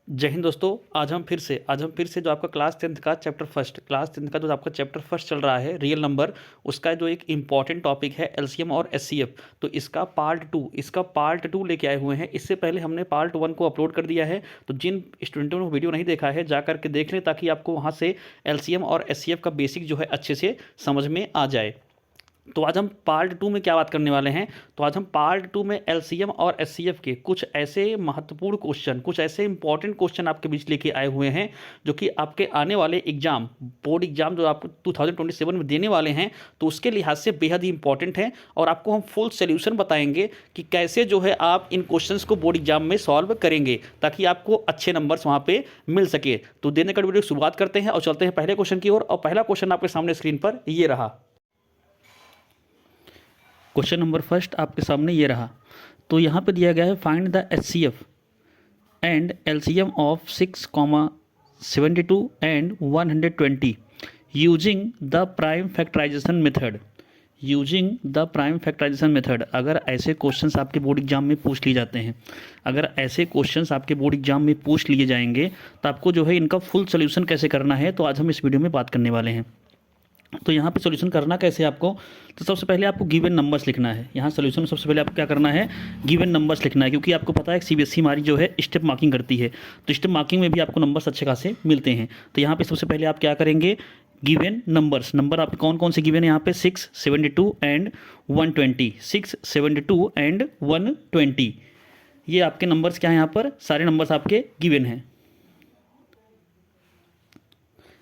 जय हिंद दोस्तों। आज हम फिर से जो आपका क्लास 10th का क्लास 10th का जो आपका चैप्टर फर्स्ट चल रहा है रियल नंबर, उसका जो एक इम्पॉर्टेंट टॉपिक है एलसीएम और एचसीएफ, तो इसका पार्ट टू लेके आए हुए हैं। इससे पहले हमने पार्ट 1 को अपलोड कर दिया है, तो जिन स्टूडेंटों ने वीडियो नहीं देखा है जा करके देख लें, ताकि आपको वहाँ से एलसीएम और एचसीएफ का बेसिक जो है अच्छे से समझ में आ जाए। तो आज हम पार्ट 2 में क्या बात करने वाले हैं, तो आज हम पार्ट 2 में एलसीएम और एचसीएफ के कुछ ऐसे महत्वपूर्ण क्वेश्चन, कुछ ऐसे इंपॉर्टेंट क्वेश्चन आपके बीच लेके आए हुए हैं, जो कि आपके आने वाले एग्जाम, बोर्ड एग्जाम जो आप 2027 में देने वाले हैं, तो उसके लिहाज से बेहद ही इंपॉर्टेंट है। और आपको हम फुल सोल्यूशन बताएंगे कि कैसे जो है आप इन क्वेश्चंस को बोर्ड एग्जाम में सॉल्व करेंगे, ताकि आपको अच्छे नंबर्स वहाँ पे मिल सके। तो देने का वीडियो शुरुआत करते हैं और चलते हैं पहले क्वेश्चन की ओर। और पहला क्वेश्चन आपके सामने स्क्रीन पर ये रहा। क्वेश्चन नंबर फर्स्ट आपके सामने ये रहा। तो यहाँ पे दिया गया है find the HCF and LCM of 6,72 and 120 using the prime factorisation method. अगर ऐसे क्वेश्चंस आपके बोर्ड एग्जाम में पूछ लिए जाते हैं, अगर ऐसे क्वेश्चंस आपके बोर्ड एग्जाम में पूछ लिए जाएंगे, तो आपको जो है इनका फुल सोल्यूशन कैसे करना है, तो आज हम इस वीडियो में बात करने वाले हैं। तो यहाँ पे सॉल्यूशन करना कैसे आपको, तो सबसे पहले आपको गिवन नंबर्स लिखना है। यहाँ सॉल्यूशन में सबसे पहले आपको क्या करना है, गिवन नंबर्स लिखना है, क्योंकि आपको पता है सीबीएसई हमारी जो है स्टेप मार्किंग करती है, तो स्टेप मार्किंग में भी आपको नंबर्स अच्छे खासे मिलते हैं। तो यहाँ पे सबसे पहले आप क्या करेंगे, गिवन नंबर आपके कौन कौन से गिवन है यहाँ पे 672 एंड 120, 672 एंड 120, ये आपके नंबर्स क्या है, यहाँ पर सारे नंबर्स आपके गिवन हैं।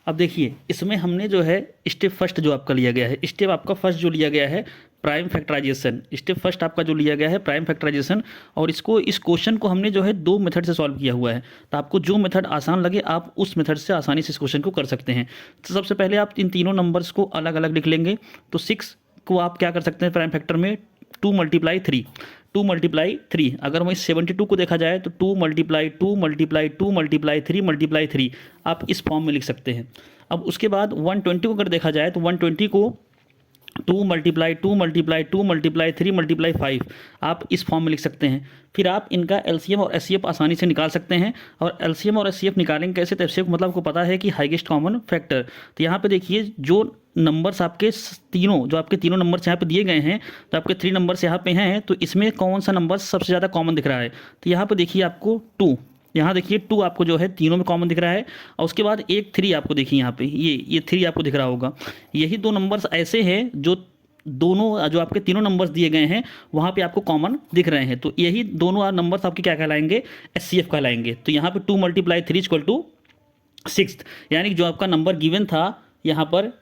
अब देखिए इसमें हमने जो है स्टेप फर्स्ट जो आपका लिया गया है, स्टेप आपका फर्स्ट जो लिया गया है प्राइम फैक्टराइजेशन, स्टेप फर्स्ट आपका जो लिया गया है प्राइम फैक्टराइजेशन। और इस क्वेश्चन को हमने जो है 2 मेथड से सॉल्व किया हुआ है, तो आपको जो मेथड आसान लगे आप उस मेथड से आसानी से इस क्वेश्चन को कर सकते हैं। तो सबसे पहले आप इन तीनों नंबर्स को अलग अलग लिख लेंगे। तो 6 को आप क्या कर सकते हैं प्राइम फैक्टर में 2 × 3, 2 × 3। अगर वहीं 72 को देखा जाए तो 2 × 2 × 2 × 3 × 3 आप इस फॉर्म में लिख सकते हैं। अब उसके बाद 120 को अगर देखा जाए तो 120 को 2 × 2 × 2 × 3 × 5 आप इस फॉर्म में लिख सकते हैं। फिर आप इनका एलसीएम और एचसीएफ आसानी से निकाल सकते हैं। और एलसीएम और एचसीएफ निकालेंगे कैसे, तो एचसीएफ मतलब आपको पता है कि हाईएस्ट कॉमन फैक्टर। तो यहाँ पे देखिए जो नंबर्स आपके तीनों, जो आपके तीनों नंबर्स यहाँ पे दिए गए हैं, तो आपके 3 नंबर्स यहाँ पे हैं, तो इसमें कौन सा नंबर सबसे ज़्यादा कॉमन दिख रहा है, तो यहाँ पे देखिए आपको 2, यहाँ देखिए 2 आपको जो है तीनों में कॉमन दिख रहा है। और उसके बाद एक 3 आपको देखिए यहाँ पे ये 3 आपको दिख रहा होगा। यही 2 नंबर्स ऐसे हैं जो दोनों जो आपके तीनों नंबर्स दिए गए हैं वहाँ पे आपको कॉमन दिख रहे हैं, तो यही दोनों नंबर्स आपके क्या कहलाएंगे, एचसीएफ कहलाएंगे। तो यहाँ पे 2 × 3 = 6, यानी कि जो आपका नंबर गिवन था यहाँ पर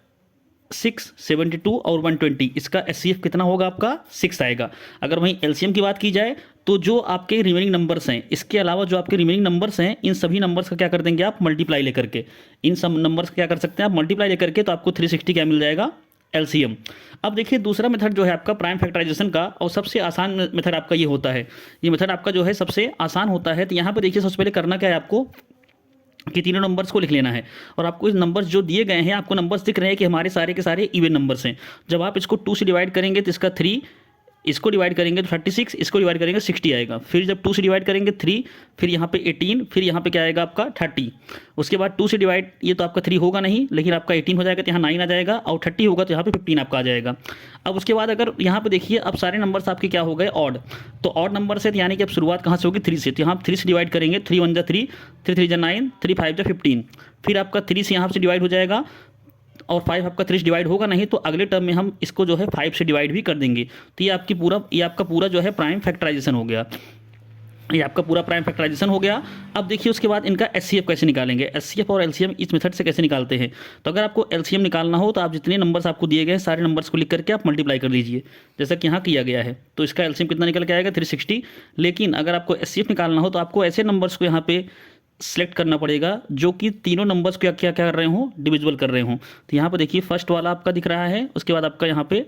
672 और 120, इसका एचसीएफ कितना होगा, आपका 6 आएगा। अगर वहीं एलसीएम की बात की जाए तो जो आपके रिमेनिंग नंबर्स हैं, इसके अलावा जो आपके रिमेनिंग नंबर्स हैं, इन सभी नंबर्स का क्या कर देंगे आप, मल्टीप्लाई लेकर के, इन सब नंबर्स का क्या कर सकते हैं आप, मल्टीप्लाई लेकर के, तो आपको 360 क्या मिल जाएगा, एलसीएम। अब देखिए दूसरा मेथड जो है आपका प्राइम फैक्टराइजेशन का, और सबसे आसान मेथड आपका ये होता है, ये मेथड आपका जो है सबसे आसान होता है। तो यहाँ पर देखिए सबसे पहले करना क्या है आपको, कि तीनों नंबर्स को लिख लेना है। और आपको इस नंबर्स जो दिए गए हैं, आपको नंबर्स दिख रहे हैं कि हमारे सारे के सारे इवन नंबर्स हैं। जब आप इसको 2 से डिवाइड करेंगे तो इसका 3, इसको डिवाइड करेंगे तो 36, इसको डिवाइड करेंगे 60 आएगा। फिर जब 2 से डिवाइड करेंगे 3, फिर यहाँ पे 18, फिर यहाँ पे क्या आएगा आपका 30। उसके बाद 2 से डिवाइड, ये तो आपका 3 होगा नहीं, लेकिन आपका 18 हो जाएगा तो यहाँ 9 आ जाएगा, और 30 होगा तो यहाँ पे 15 आपका आ जाएगा। अब उसके बाद अगर यहाँ पे देखिए अब सारे नंबर्स आपके क्या हो गए, ऑड। तो ऑड नंबर से, यानी कि अब शुरुआत कहाँ से होगी, 3 से। तो यहाँ 3 से डिवाइड करेंगे, 3 × 1 = 3, 3 × 3 = 9, 3 × 5 = 15। फिर आपका 3 से यहाँ से डिवाइड हो जाएगा, और 5 आपका 3 से डिवाइड होगा नहीं, तो अगले टर्म में हम इसको जो है 5 से डिवाइड भी कर देंगे। तो ये आपका पूरा जो है प्राइम फैक्टराइजेशन हो गया, ये आपका पूरा प्राइम फैक्टराइजेशन हो गया। अब देखिए उसके बाद इनका एचसीएफ कैसे निकालेंगे, एचसीएफ और एलसीएम इस मेथड से कैसे निकालते हैं। तो अगर आपको एलसीएम निकालना हो तो आप जितने नंबर्स आपको दिए गए सारे नंबर्स को लिख करके आप मल्टीप्लाई कर लीजिए, जैसा कि यहाँ किया गया है। तो इसका एलसीएम कितना निकल के आएगा, 360। लेकिन अगर आपको एचसीएफ निकालना हो तो आपको ऐसे नंबर्स को यहाँ पे सेलेक्ट करना पड़ेगा जो कि तीनों नंबर्स को क्या कर रहे हो, डिविजिबल कर रहे हो। तो यहाँ पे देखिए फर्स्ट वाला आपका दिख रहा है, उसके बाद आपका यहाँ पे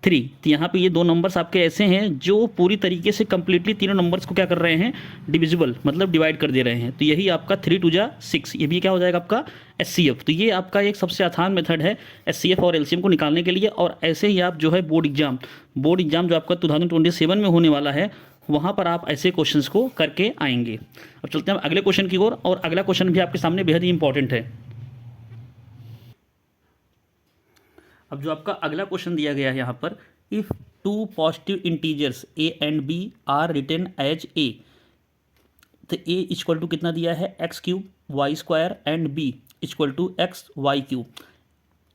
3। तो यहाँ पे ये 2 नंबर्स आपके ऐसे हैं जो पूरी तरीके से कंप्लीटली तीनों नंबर्स को क्या कर रहे हैं, डिविजिबल मतलब डिवाइड कर दे रहे हैं। तो यही आपका 3 × 2 = 6, ये भी क्या हो जाएगा आपका एचसीएफ। तो ये आपका एक सबसे आसान मेथड है एचसीएफ और एलसीएम को निकालने के लिए। और ऐसे ही आप जो है बोर्ड एग्जाम जो आपका 2027 में होने वाला है, वहाँ पर आप ऐसे क्वेश्चंस को करके आएंगे। अब चलते हैं अगले क्वेश्चन की ओर, और अगला क्वेश्चन भी आपके सामने बेहद ही इंपॉर्टेंट है। अब जो आपका अगला क्वेश्चन दिया गया है यहाँ पर, if two positive integers a and b are written as a, तो ए इक्वल टू कितना दिया है, x cube y square and b equal to x y cube,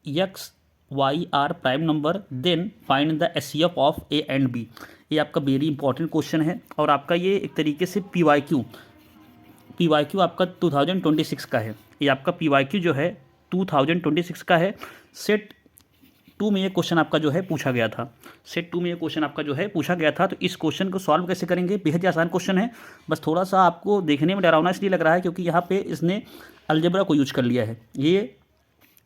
x y are prime number, then find the HCF of a and b. ये आपका very important question है, और आपका ये एक तरीके से पी वाई क्यू आपका 2026 का है। ये आपका पी वाई क्यू जो है 2026 का है। सेट 2 में ये क्वेश्चन आपका जो है पूछा गया था। तो इस क्वेश्चन को सॉल्व कैसे करेंगे, बेहद ही आसान क्वेश्चन है। बस थोड़ा सा आपको देखने में डरावना इसलिए लग रहा है क्योंकि यहाँ पे इसने अलजेब्रा को यूज कर लिया है। ये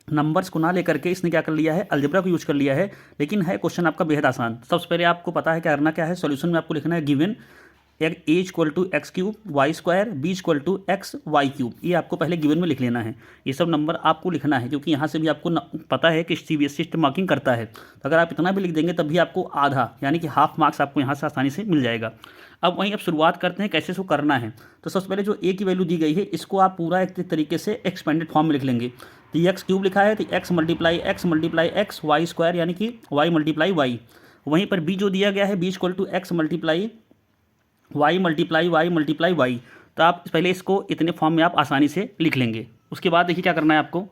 नंबर्स को ना लेकर के इसने क्या कर लिया है, अलजेब्रा को यूज कर लिया है। लेकिन है क्वेश्चन आपका बेहद आसान। सबसे पहले आपको पता है क्या करना क्या है, सॉल्यूशन में आपको लिखना है given a equal to x cube y square, b equal to x y cube. ये आपको पहले गिवन में लिख लेना है। ये सब नंबर आपको लिखना है क्योंकि यहाँ से भी आपको पता है कि सीबीएसई सिस्टम मार्किंग करता है। तो अगर आप इतना भी लिख देंगे तब भी आपको आधा यानी कि हाफ मार्क्स आपको यहाँ से आसानी से मिल जाएगा। अब वहीं अब शुरुआत करते हैं कैसे इसको करना है। तो सबसे पहले जो ए की वैल्यू दी गई है इसको आप पूरा एक तरीके से एक्सपेंडेड फॉर्म में लिख लेंगे। तो ये एक्स क्यूब लिखा है तो x multiply x y square यानी कि वाई मल्टीप्लाई वाई। वहीं पर बी जो दिया गया है b equal to x multiply y multiply y. तो आप पहले इसको इतने फॉर्म में आप आसानी से लिख लेंगे। उसके बाद देखिए क्या करना है आपको।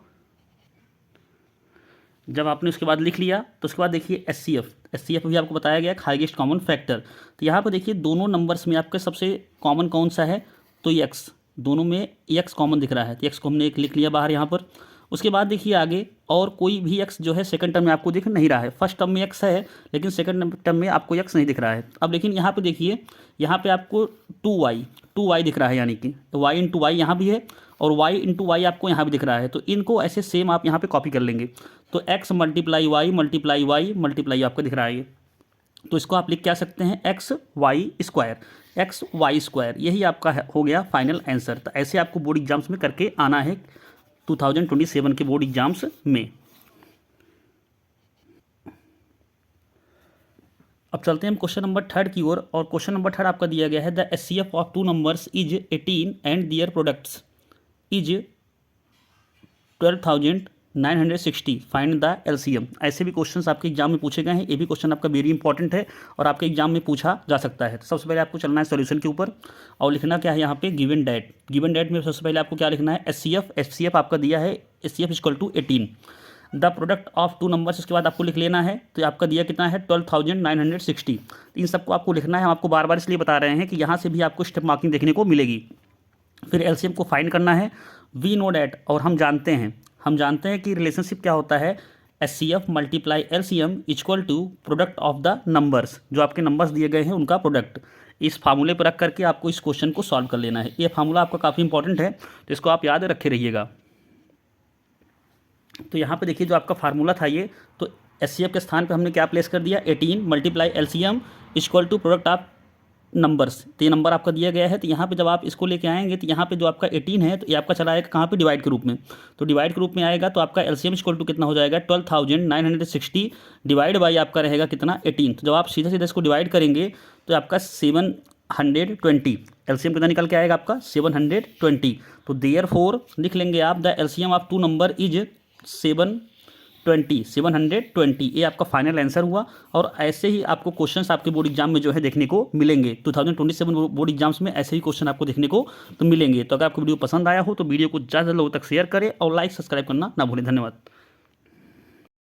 जब आपने उसके बाद लिख लिया तो उसके बाद देखिए एचसीएफ भी आपको बताया गया है, हाईएस्ट कॉमन फैक्टर। तो यहाँ पर देखिए दोनों नंबर्स में आपका सबसे कॉमन कौन सा है, तो ये एक्स, दोनों में एक्स कॉमन दिख रहा है। तो एक्स को हमने एक लिख लिया बाहर यहाँ पर। उसके बाद देखिए आगे और कोई भी एक्स जो है सेकंड टर्म में आपको दिख नहीं रहा है। फर्स्ट टर्म में एक्स है लेकिन सेकंड टर्म में आपको एक्स नहीं दिख रहा है। अब लेकिन यहाँ पे देखिए, यहाँ पे आपको 2y दिख रहा है, यानी कि y इंटू वाई यहाँ भी है और y इंटू वाई आपको यहाँ भी दिख रहा है। तो इनको ऐसे सेम आप यहाँ पे कॉपी कर लेंगे। तो x मल्टीप्लाई वाई मल्टीप्लाई आपको दिख रहा है ये। तो इसको आप लिख क्या सकते हैं, एक्स वाई स्क्वायर। यही आपका हो गया फाइनल आंसर। तो ऐसे आपको बोर्ड एग्जाम्स में करके आना है 2027 के बोर्ड एग्जाम्स में। अब चलते हैं हम क्वेश्चन नंबर 3 की ओर, और क्वेश्चन नंबर 3 आपका दिया गया है the HCF of 2 numbers is 18 and their products is 12,960, find the LCM. ऐसे भी क्वेश्चंस आपके एग्जाम में पूछे गए हैं। ये भी क्वेश्चन आपका वेरी इंपॉर्टेंट है और आपके एग्जाम में पूछा जा सकता है। तो सबसे पहले आपको चलना है सॉल्यूशन के ऊपर और लिखना क्या है यहाँ पे, गिवन डेट में सबसे पहले आपको क्या लिखना है, एचसीएफ आपका दिया है HCF equal to 18, the product of 2 numbers. इसके बाद आपको लिख लेना है, तो आपका दिया कितना है 12,960। इन सबको आपको लिखना है। हम आपको बार बार इसलिए बता रहे हैं कि यहाँ से भी आपको स्टेप मार्किंग देखने को मिलेगी। फिर एलसीएम को फाइंड करना है। वी नो डैट, और हम जानते हैं कि रिलेशनशिप क्या होता है, HCF multiply LCM equal to product of the numbers. जो आपके नंबर्स दिए गए हैं उनका प्रोडक्ट। इस फार्मूले पर रख करके आपको इस क्वेश्चन को सॉल्व कर लेना है। ये फार्मूला आपका काफ़ी इंपॉर्टेंट है, तो इसको आप याद रखे रहिएगा। तो यहाँ पे देखिए जो आपका फार्मूला था ये, तो एचसीएफ के स्थान पे हमने क्या प्लेस कर दिया, 18 multiply LCM equal to product of numbers. तो ये नंबर आपका दिया गया है। तो यहाँ पे जब आप इसको लेके आएंगे तो यहाँ पे जो आपका 18 है तो ये आपका चला आएगा कहाँ पे, डिवाइड के रूप में। तो डिवाइड के रूप में आएगा तो आपका एलसीएम इक्वल टू कितना हो जाएगा, 12,960 डिवाइड बाई आपका रहेगा कितना, 18। तो जब आप सीधा इसको डिवाइड करेंगे तो आपका 720, एलसीएम कितना निकल के आएगा आपका 720। तो देयरफॉर लिख लेंगे आप, the LCM of 2 number is 720। ये आपका फाइनल आंसर हुआ। और ऐसे ही आपको क्वेश्चंस आपके बोर्ड एग्जाम में जो है देखने को मिलेंगे। 2027 बोर्ड एग्जाम्स में ऐसे ही क्वेश्चन आपको देखने को तो मिलेंगे। तो अगर आपको वीडियो पसंद आया हो तो वीडियो को ज़्यादा लोगों तक शेयर करें और लाइक सब्सक्राइब करना ना भूलें। धन्यवाद।